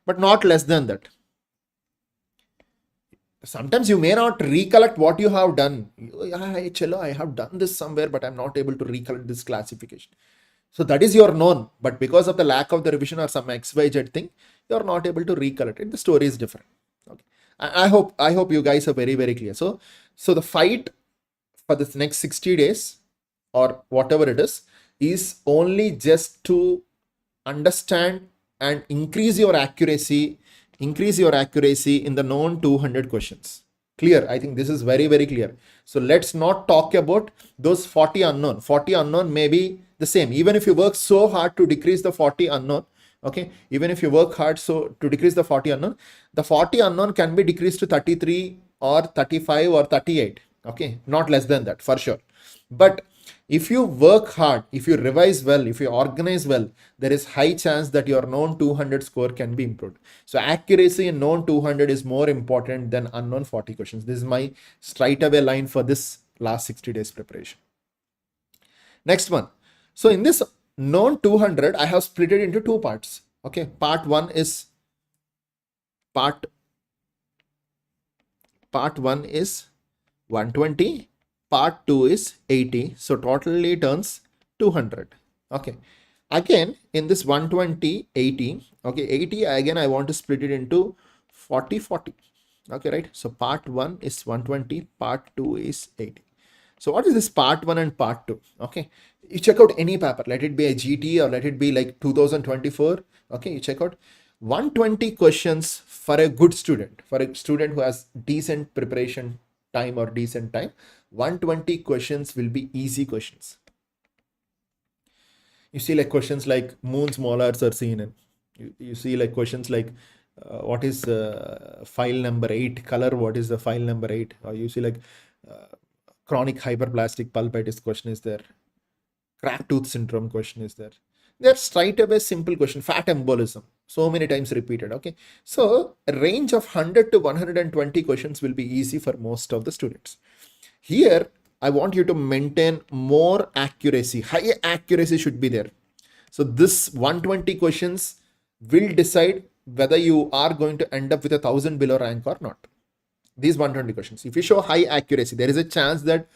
but not less than that. Sometimes you may not recollect what you have done. I have done this somewhere, but I'm not able to recollect this classification. So that is your known, but because of the lack of the revision or some XYZ thing, you're not able to recollect it. The story is different. Okay, I hope you guys are very clear. So the fight for this next 60 days or whatever it is only just to understand and increase your accuracy in the known 200 questions. Clear? I think this is very clear. So let's not talk about those 40 unknown. 40 unknown may be the same. Even if you work so hard to decrease the 40 unknown, okay, even if you work hard so to decrease the 40 unknown, the 40 unknown can be decreased to 33 or 35 or 38. Okay, not less than that for sure. But if you work hard, if you revise well, if you organize well, there is high chance that your known 200 score can be improved. So accuracy in known 200 is more important than unknown 40 questions. This is my straight away line for this last 60 days preparation. Next one. So in this known 200, I have split it into two parts. Okay, part one is 120 part 2 is 80. So totally turns 200. Okay. Again, in this 120, 80. Okay, 80 again I want to split it into 40, 40. Okay, right? So part 1 is 120, part 2 is 80. So what is this part 1 and part 2? Okay, you check out any paper, let it be a GT or let it be like 2024. Okay, you check out 120 questions for a good student, for a student who has decent preparation time or decent time. 120 questions will be easy questions. You see like questions like moons, molars are seen in. You see like questions like what is file number 8 color, what is the file number 8, or you see like chronic hyperplastic pulpitis question is there, cracked tooth syndrome question is there. They're straight away simple question. Fat embolism, so many times repeated. Okay, so a range of 100 to 120 questions will be easy for most of the students. Here I want you to maintain more accuracy. High accuracy should be there. So this 120 questions will decide whether you are going to end up with 1,000 below rank or not. These 120 questions, if you show high accuracy, there is a chance that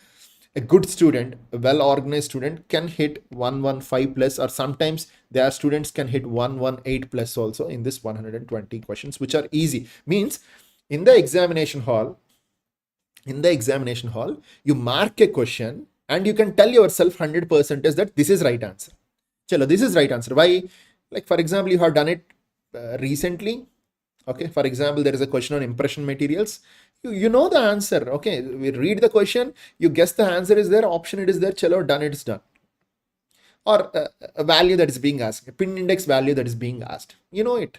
a good student, a well-organized student can hit 115 plus, or sometimes their students can hit 118 plus also in this 120 questions, which are easy. Means in the examination hall, you mark a question and you can tell yourself 100% is that this is right answer. Chalo, this is right answer. Why? Like for example, you have done it recently. Okay, for example, there is a question on impression materials. You know the answer. Okay, we read the question, you guess the answer is there, option it is there, chalo, done, it's done. Or a value that is being asked, a pin index value that is being asked. You know it.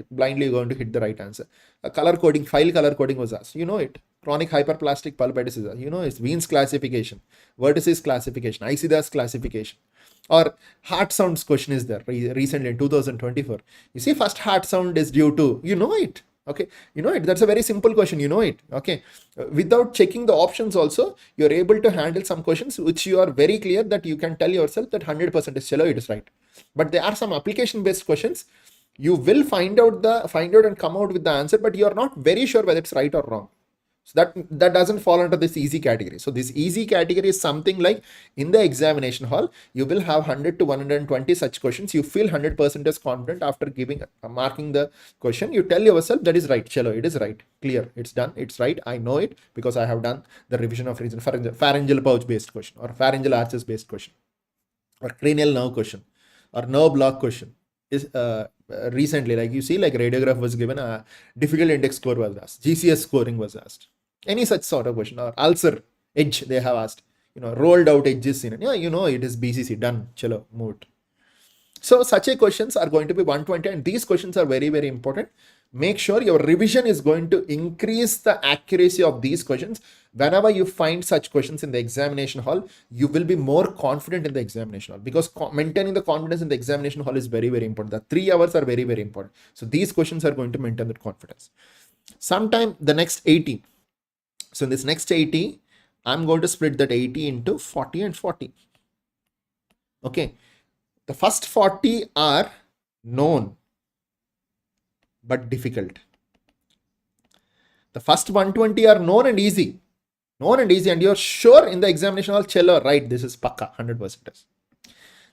Blindly you're going to hit the right answer. A color coding, file color coding was asked. You know it. Chronic hyperplastic pulpitis is asked. You know it's Wien's classification, vertices classification, Isidas classification. Or heart sounds question is there recently in 2024. You see, first heart sound is due to, you know it. Okay, you know it. That's a very simple question. You know it. Okay, without checking the options also, you're able to handle some questions which you are very clear that you can tell yourself that 100% is chalo, it is right. But there are some application based questions. You will find out and come out with the answer, but you are not very sure whether it's right or wrong. So that doesn't fall under this easy category. So this easy category is something like in the examination hall, you will have 100 to 120 such questions. You feel 100% as confident after marking the question. You tell yourself that is right. Chalo, it is right. Clear. It's done. It's right. I know it because I have done the revision of reason. Pharyngeal pouch based question, or pharyngeal arches based question, or cranial nerve question, or nerve block question. Is recently, like you see, like radiograph was given, a difficult index score was asked, GCS scoring was asked, any such sort of question, or ulcer edge they have asked, rolled out edges in it. Yeah, it is BCC, done, chalo, moved. So such a questions are going to be 120, and these questions are very, very important. Make sure your revision is going to increase the accuracy of these questions. Whenever you find such questions in the examination hall, you will be more confident in the examination hall, because maintaining the confidence in the examination hall is very, very important. The 3 hours are very, very important. So these questions are going to maintain that confidence. Sometime the next 80. So in this next 80, I'm going to split that 80 into 40 and 40. Okay. The first 40 are known but difficult. The first 120 are known and easy. And you're sure in the examination hall, chalo, right, this is pakka, 100%.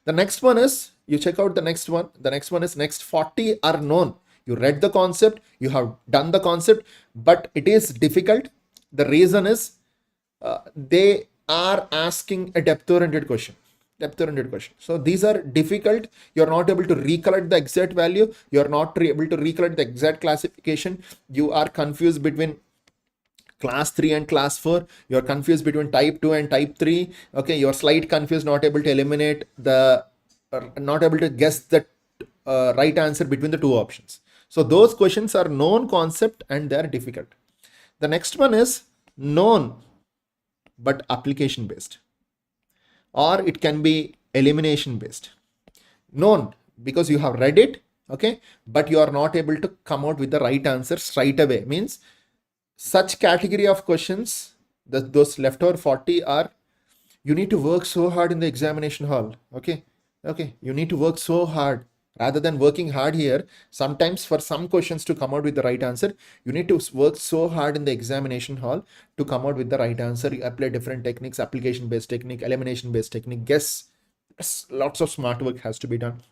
The next one is, you check out the next one. The next one is next 40 are known. You read the concept, you have done the concept, but it is difficult. The reason is they are asking a depth-oriented question. So these are difficult. You're not able to recollect the exact value. You're not able to recollect the exact classification. You are confused between class 3 and class 4. You're confused between type 2 and type 3. Okay, you're slightly confused, not able to eliminate not able to guess the right answer between the two options. So those questions are known concept and they're difficult. The next one is known but application based, or it can be elimination based. Known because you have read it, okay, but you are not able to come out with the right answer straight away. Means such category of questions, those leftover 40 are, you need to work so hard in the examination hall. Okay, you need to work so hard, Rather than working hard here, sometimes for some questions to come out with the right answer, you need to work so hard in the examination hall to come out with the right answer. You apply different techniques, application-based technique, elimination-based technique, guess. Lots of smart work has to be done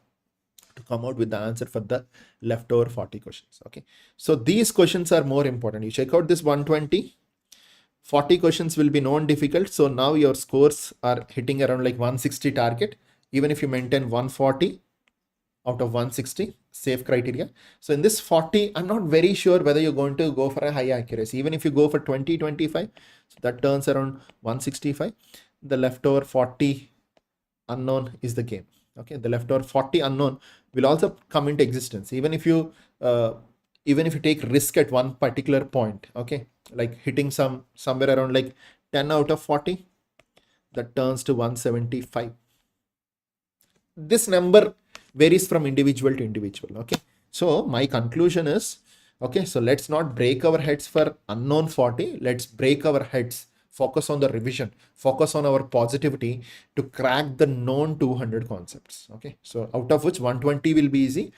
to come out with the answer for the leftover 40 questions. Okay, so these questions are more important. You check out this 120, 40 questions will be known difficult. So now your scores are hitting around like 160 target. Even if you maintain 140 out of 160, safe criteria. So in this 40, I'm not very sure whether you're going to go for a high accuracy. Even if you go for 20, 25, so that turns around 165. The leftover 40 unknown is the game. Okay, the leftover 40 unknown will also come into existence. Even if you take risk at one particular point, okay, like hitting somewhere around like 10 out of 40, that turns to 175. This number varies from individual to individual. Okay, so my conclusion is, okay, so let's not break our heads for unknown 40. Let's break our heads, focus on the revision, focus on our positivity to crack the known 200 concepts. Okay, so out of which 120 will be easy.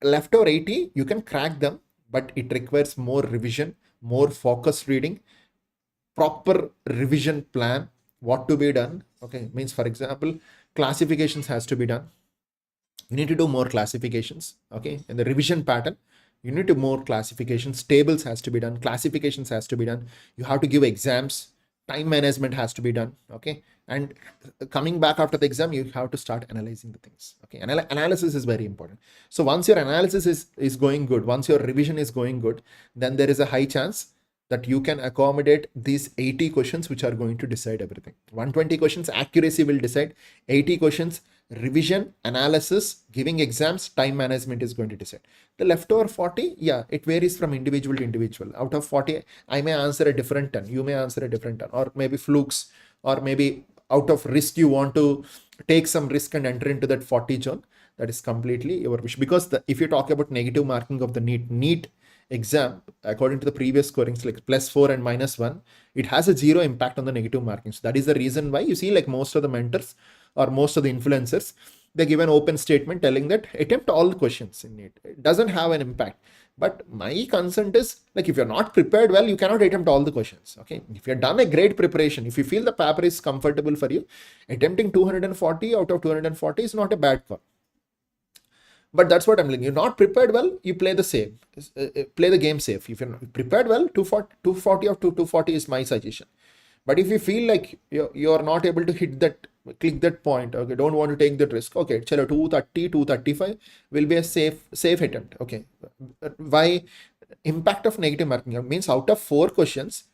Leftover 80, you can crack them, but it requires more revision, more focused reading, proper revision plan, what to be done. Okay, means for example, classifications has to be done. You need to do more classifications. Okay, and the revision pattern, you need to more classifications. Tables has to be done. Classifications has to be done. You have to give exams. Time management has to be done. Okay, and coming back after the exam, you have to start analyzing the things. Okay, analysis is very important. So once your analysis is going good, once your revision is going good, then there is a high chance that you can accommodate these 80 questions which are going to decide everything. 120 questions accuracy will decide. 80 questions revision, analysis, giving exams, time management is going to decide. The leftover 40, yeah, it varies from individual to individual. Out of 40, I may answer a different 10, you may answer a different 10, or maybe flukes, or maybe out of risk you want to take some risk and enter into that 40 zone. That is completely your wish. Because if you talk about negative marking of the NEET exam, according to the previous scorings like +4 and -1, it has a 0 impact on the negative marking. So that is the reason why you see like most of the mentors or most of the influencers, they give an open statement telling that attempt all the questions in NEET. It doesn't have an impact. But my concern is like, if you're not prepared well, you cannot attempt all the questions. Okay, if you've done a great preparation, if you feel the paper is comfortable for you, attempting 240 out of 240 is not a bad call. But that's what I'm saying. You're not prepared well, you play the same. Play the game safe. If you're not prepared well, 240 or 240 is my suggestion. But if you feel like you're not able to hit that, click that point, okay, don't want to take that risk, okay, chalo 230, 235 will be a safe attempt. Okay, why? Impact of negative marking means out of four questions,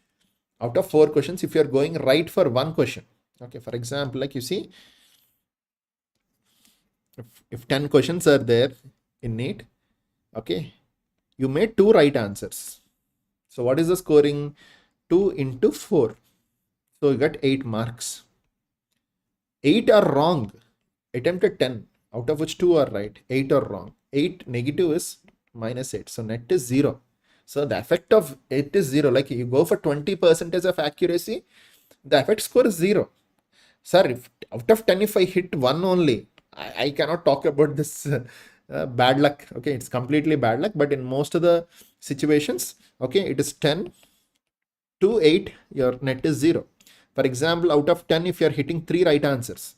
if you're going right for one question, okay, for example, like you see, if 10 questions are there in NEET, okay, you made 2 right answers. So what is the scoring? 2 into 4. So you got 8 marks. 8 are wrong. Attempted 10, out of which 2 are right. 8 are wrong. 8 negative is -8. So net is 0. So the effect of it is 0. Like you go for 20% of accuracy, the effect score is 0. Sir, if out of 10, if I hit 1 only, I cannot talk about this bad luck. Okay, it's completely bad luck. But in most of the situations, okay, it is 10 to 8, your net is 0. For example, out of 10, if you are hitting 3 right answers,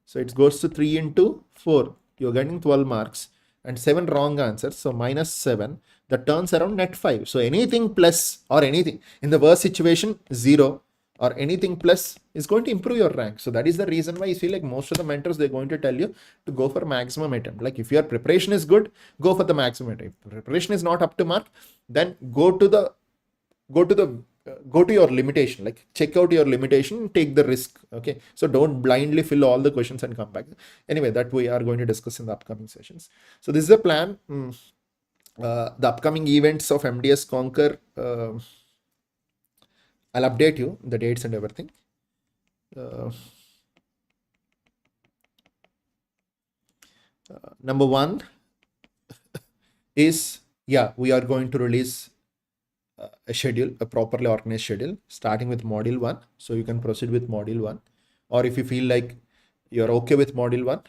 so it goes to 3 into 4, you're getting 12 marks, and 7 wrong answers, so -7, that turns around net 5. So anything plus or anything, in the worst situation, 0, or anything plus is going to improve your rank. So that is the reason why you see like most of the mentors, they're going to tell you to go for maximum attempt. Like if your preparation is good, go for the maximum attempt. If preparation is not up to mark, then go to your limitation, like check out your limitation, take the risk. Okay, so don't blindly fill all the questions and come back. Anyway, that we are going to discuss in the upcoming sessions. So this is a plan. The upcoming events of MDS CONQUER, I'll update you the dates and everything. Number 1 is, yeah, we are going to release a schedule, a properly organized schedule, starting with module 1. So you can proceed with module 1. Or if you feel like you're okay with module 1,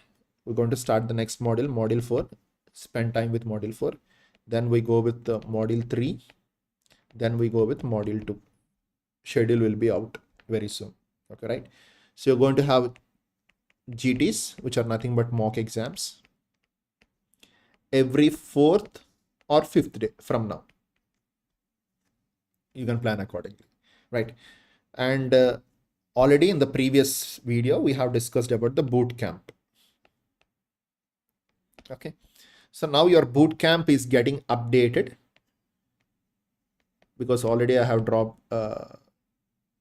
we're going to start the next module, module 4, spend time with module 4. Then we go with the module 3. Then we go with module 2. Schedule will be out very soon. Okay, right? So you're going to have GTs, which are nothing but mock exams, every 4th or 5th day from now. You can plan accordingly, right? And already in the previous video, we have discussed about the boot camp. Okay, so now your boot camp is getting updated because already I have dropped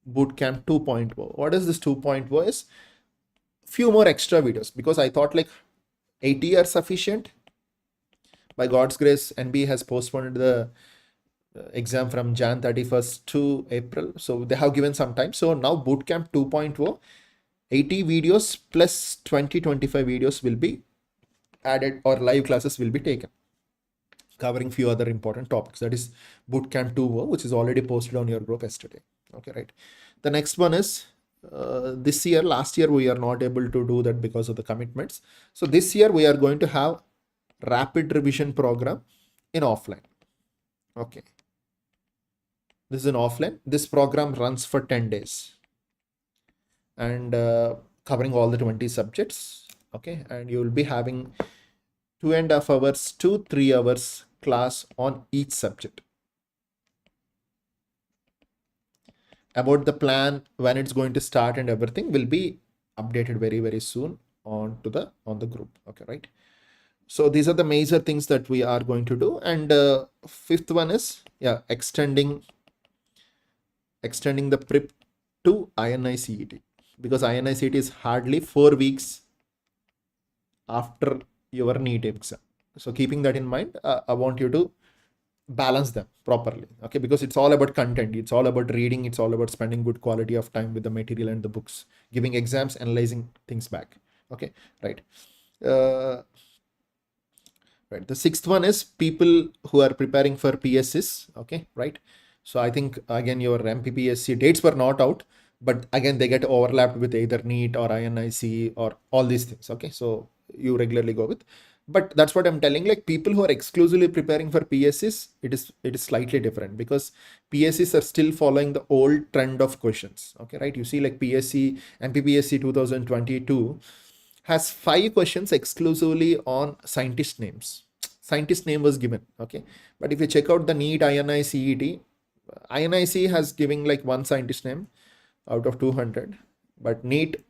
boot camp 2.0. What is this 2.0 is? Few more extra videos, because I thought like 80 are sufficient. By God's grace, NB has postponed the exam from Jan 31st to April. So they have given some time. So now bootcamp 2.0, 80 videos plus 20-25 videos will be added, or live classes will be taken, covering few other important topics. That is bootcamp 2.0, which is already posted on your group yesterday. Okay, right. The next one is this year. Last year we are not able to do that because of the commitments. So this year we are going to have rapid revision program in offline. Okay, this is an offline. This program runs for 10 days and covering all the 20 subjects. Okay, and you will be having 2.5 hours to 3 hours class on each subject. About the plan, when it's going to start and everything will be updated very soon on the group. Okay, right? So these are the major things that we are going to do. And fifth one is extending the prep to INI-CET, because INI-CET is hardly 4 weeks after your NEET exam. So keeping that in mind, I want you to balance them properly. Okay, because it's all about content, it's all about reading, it's all about spending good quality of time with the material and the books, giving exams, analyzing things back. Okay, right. Right. The sixth one is people who are preparing for PSCs. Okay, right. So I think again your MPPSC dates were not out, but again they get overlapped with either NEET or INIC or all these things. Okay, so you regularly go with. But that's what I'm telling, like people who are exclusively preparing for PSCs, it is slightly different, because PSCs are still following the old trend of questions. Okay, right? You see like PSC, MPPSC 2022 has 5 questions exclusively on scientist names. Scientist name was given. Okay, but if you check out the NEET, INI, CET, INIC has given like 1 scientist name out of 200, but NEET,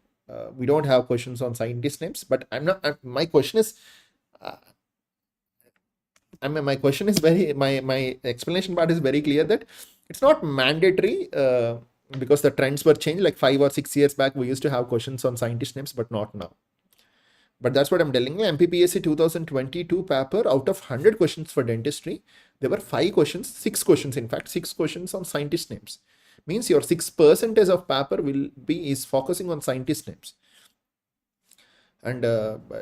we don't have questions on scientist names. But my question is, my question is my explanation part is very clear, that it's not mandatory, because the trends were changed. Like 5 or 6 years back, we used to have questions on scientist names, but not now. But that's what I'm telling you. MPPSC 2022 paper, out of 100 questions for dentistry, there were 5 questions, 6 questions, in fact, 6 questions on scientist names. Means your 6% of paper is focusing on scientist names. And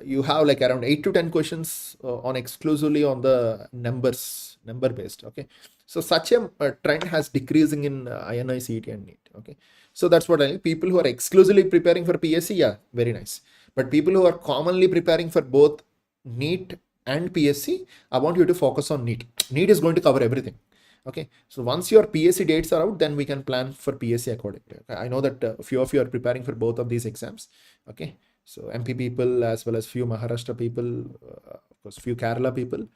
you have like around 8 to 10 questions on exclusively on the number based. Okay, so such a trend has decreasing in INI, CET and NEET. Okay, so that's what I mean. People who are exclusively preparing for PSC, yeah, very nice. But people who are commonly preparing for both NEET and PSC, I want you to focus on NEET. NEET is going to cover everything. Okay, so once your PSC dates are out, then we can plan for PSC accordingly. Okay? I know that a few of you are preparing for both of these exams. Okay, so MP people, as well as few Maharashtra people, of course few Kerala people,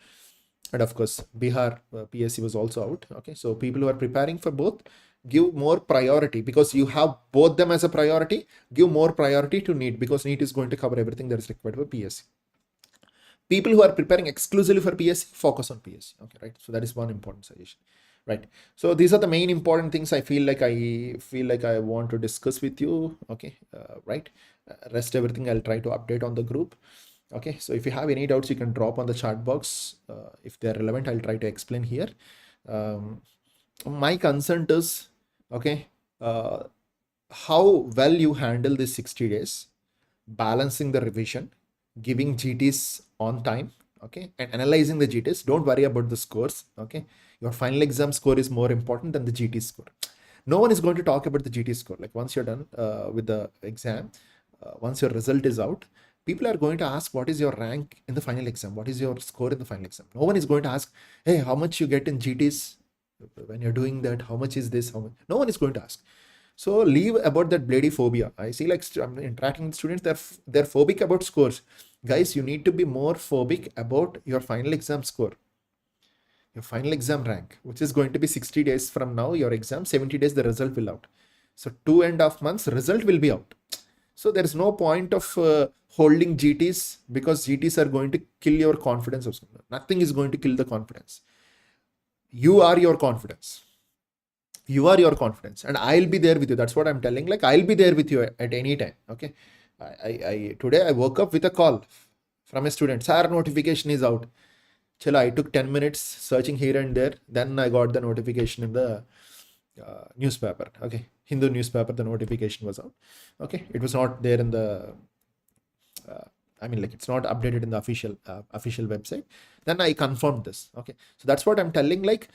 and of course Bihar PSC was also out. Okay, so people who are preparing for both, give more priority, because you have both them as a priority. Give more priority to NEET, because NEET is going to cover everything that is required for PSC. People who are preparing exclusively for PSC, focus on PSC. Okay, right? So that is one important suggestion, right? So these are the main important things I feel like I want to discuss with you. Okay, right? Rest everything I'll try to update on the group. Okay, so if you have any doubts, you can drop on the chat box. If they're relevant, I'll try to explain here. My concern is, okay, how well you handle this 60 days, balancing the revision, giving GTs on time, okay, and analyzing the GTs. Don't worry about the scores. Okay, your final exam score is more important than the GT score. No one is going to talk about the GT score. Like once you're done with the exam, once your result is out, people are going to ask, what is your rank in the final exam? What is your score in the final exam? No one is going to ask, hey, how much you get in GTs when you're doing that? How much is this? How much? No one is going to ask. So leave about that bloody phobia. I see, like, I'm interacting with students, they're phobic about scores. Guys, you need to be more phobic about your final exam score, your final exam rank, which is going to be 60 days from now, your exam, 70 days, the result will out. So 2.5 months, result will be out. So there is no point of holding GTs, because GTs are going to kill your confidence. Nothing is going to kill the confidence. You are your confidence. You are your confidence, and I'll be there with you. That's what I'm telling. Like, I'll be there with you at any time. Okay. Today I woke up with a call from a student. Sir, notification is out. Chalo, I took 10 minutes searching here and there. Then I got the notification in the newspaper. Okay. Hindu newspaper, the notification was out. Okay. It was not there in the, it's not updated in the official website. Then I confirmed this. Okay. So that's what I'm telling. Like,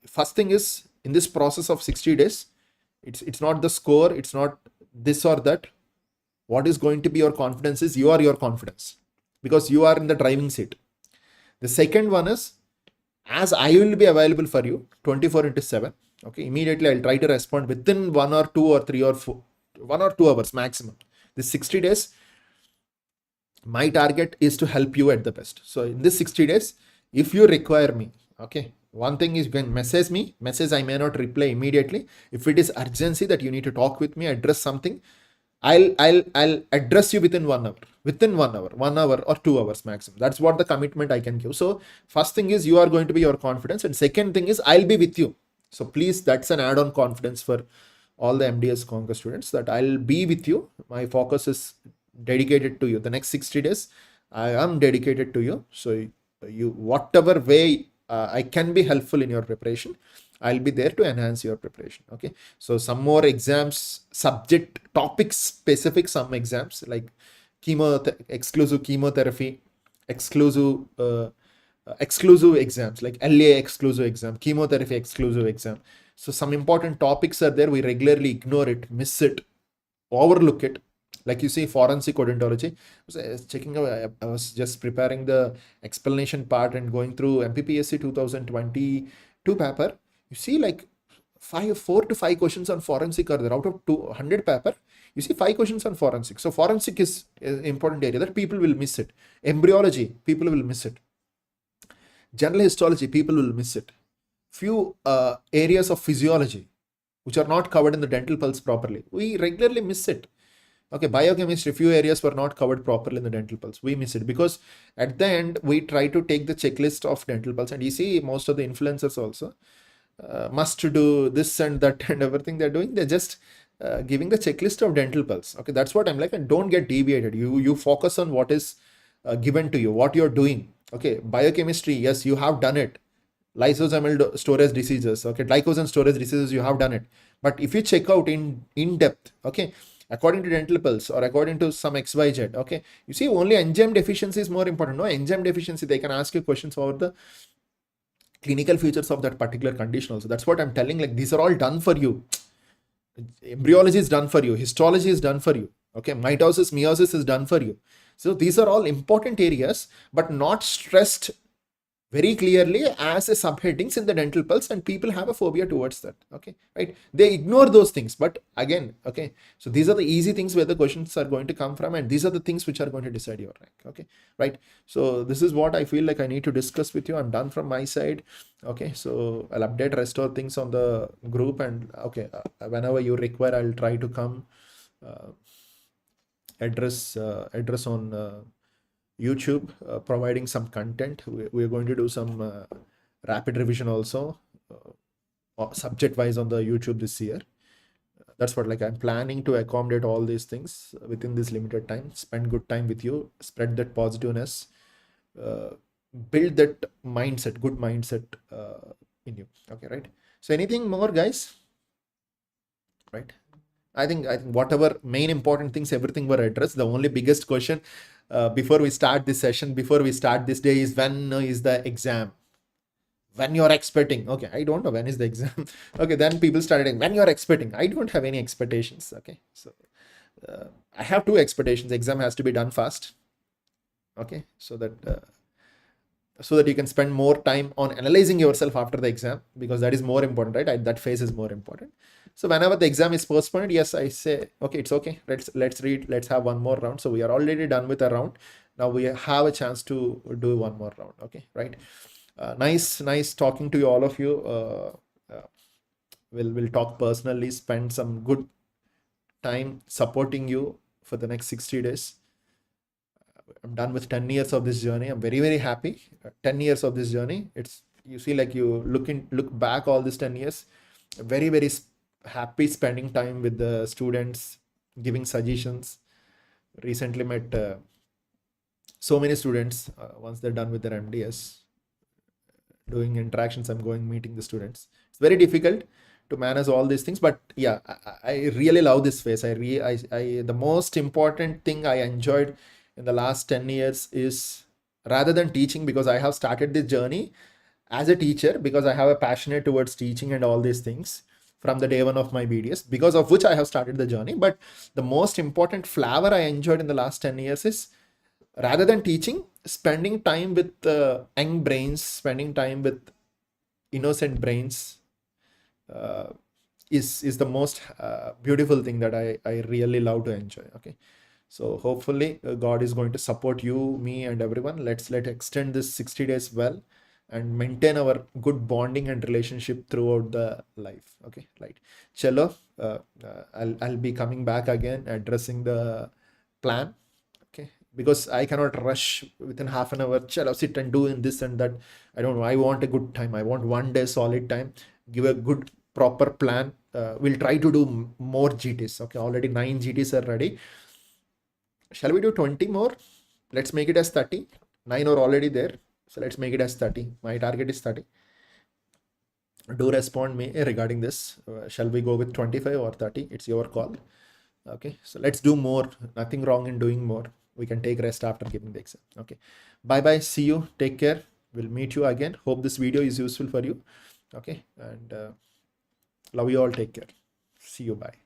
first thing is, in this process of 60 days, it's not the score, it's not this or that. What is going to be your confidence is, you are your confidence, because you are in the driving seat. The second one is, as I will be available for you 24/7. Okay, immediately I'll try to respond within 1 or 2 or 3 or 4, 1 or 2 hours maximum. This 60 days, my target is to help you at the best. So in this 60 days, if you require me, okay, one thing is, when message I may not reply immediately. If it is urgency that you need to talk with me, address something, I'll address you within 1 hour, within 1 hour, 1 hour or 2 hours maximum. That's what the commitment I can give. So first thing is, you are going to be your confidence, and second thing is, I'll be with you. So please, that's an add-on confidence for all the MDS CONQUER students, that I'll be with you. My focus is dedicated to you. The next 60 days, I am dedicated to you. So you, whatever way I can be helpful in your preparation, I'll be there to enhance your preparation. Okay. So some more exams, subject topic specific, some exams like exclusive chemotherapy, exclusive exams like LA exclusive exam, chemotherapy exclusive exam. So some important topics are there. We regularly ignore it, miss it, overlook it. Like you see, forensic odontology. I was checking out, I was just preparing the explanation part and going through MPPSC 2022 paper. You see, like 4 to 5 questions on forensic are there. Out of 200 paper, you see 5 questions on forensic. So forensic is an important area that people will miss it. Embryology, people will miss it. General histology, people will miss it. Few areas of physiology which are not covered in the dental pulse properly, we regularly miss it. Okay, biochemistry, few areas were not covered properly in the dental pulse. We miss it because at the end, we try to take the checklist of dental pulse, and you see most of the influencers also must do this and that and everything they're doing. They're just giving the checklist of dental pulse. Okay, that's what I'm like, and don't get deviated. You focus on what is given to you, what you're doing. Okay, biochemistry, yes, you have done it. Lysosomal storage diseases, okay, glycogen storage diseases, you have done it. But if you check out in depth, okay, according to dental pulse or according to some XYZ, okay, you see only enzyme deficiency is more important. No enzyme deficiency, they can ask you questions about the clinical features of that particular condition also. That's what I'm telling. Like, these are all done for you. Embryology is done for you. Histology is done for you. Okay, mitosis, meiosis is done for you. So these are all important areas, but not stressed very clearly as a subheadings in the dental pulse, and people have a phobia towards that. Okay, right? They ignore those things. But again, okay, so these are the easy things where the questions are going to come from, and these are the things which are going to decide your rank. Okay, right? So this is what I feel like I need to discuss with you. I'm done from my side. Okay, so I'll update rest of things on the group, and okay, whenever you require, I'll try to come address on YouTube, providing some content. We're going to do some rapid revision also, subject wise on the YouTube this year. That's what, like, I'm planning to accommodate all these things within this limited time, spend good time with you, spread that positiveness, build that mindset, good mindset in you. Okay, right? So anything more, guys? Right? I think whatever main important things, everything were addressed. The only biggest question before we start this session, before we start this day, is when is the exam? When you're expecting? Okay, I don't know when is the exam. Okay, then people started when you're expecting. I don't have any expectations. Okay, so I have two expectations. Exam has to be done fast. Okay, so that you can spend more time on analyzing yourself after the exam, because that is more important, right? That phase is more important. So whenever the exam is postponed, yes, I say, okay, it's okay. Let's read. Let's have one more round. So we are already done with a round. Now we have a chance to do one more round. Okay, right? Nice talking to you, all of you. We'll talk personally. Spend some good time supporting you for the next 60 days. I'm done with 10 years of this journey. I'm very happy. 10 years of this journey. It's, you see, like, you look back all these 10 years, very happy spending time with the students, giving suggestions. Recently met so many students. Once they're done with their MDS, doing interactions, I'm going meeting the students. It's very difficult to manage all these things, but yeah, I really love this phase. The most important thing I enjoyed in the last 10 years is, rather than teaching, because I have started this journey as a teacher, because I have a passionate towards teaching and all these things from the day one of my BDS, because of which I have started the journey. But the most important flavor I enjoyed in the last 10 years is, rather than teaching, spending time with young brains, spending time with innocent brains, is the most beautiful thing that I really love to enjoy. Okay, so hopefully God is going to support you, me, and everyone. Let's extend this 60 days well, and maintain our good bonding and relationship throughout the life. Okay, right? Chalo, I'll be coming back again, addressing the plan. Okay, because I cannot rush within half an hour. Chalo, sit and do in this and that. I don't know. I want a good time. I want 1 day solid time. Give a good proper plan. We'll try to do more GTs. Okay, already 9 GTs are ready. Shall we do 20 more? Let's make it as 30. 9 are already there. So let's make it as 30. My target is 30. Do respond me regarding this. Shall we go with 25 or 30? It's your call. Okay, so let's do more. Nothing wrong in doing more. We can take rest after giving the exam. Okay, bye. See you. Take care. We'll meet you again. Hope this video is useful for you. Okay, and love you all. Take care. See you. Bye.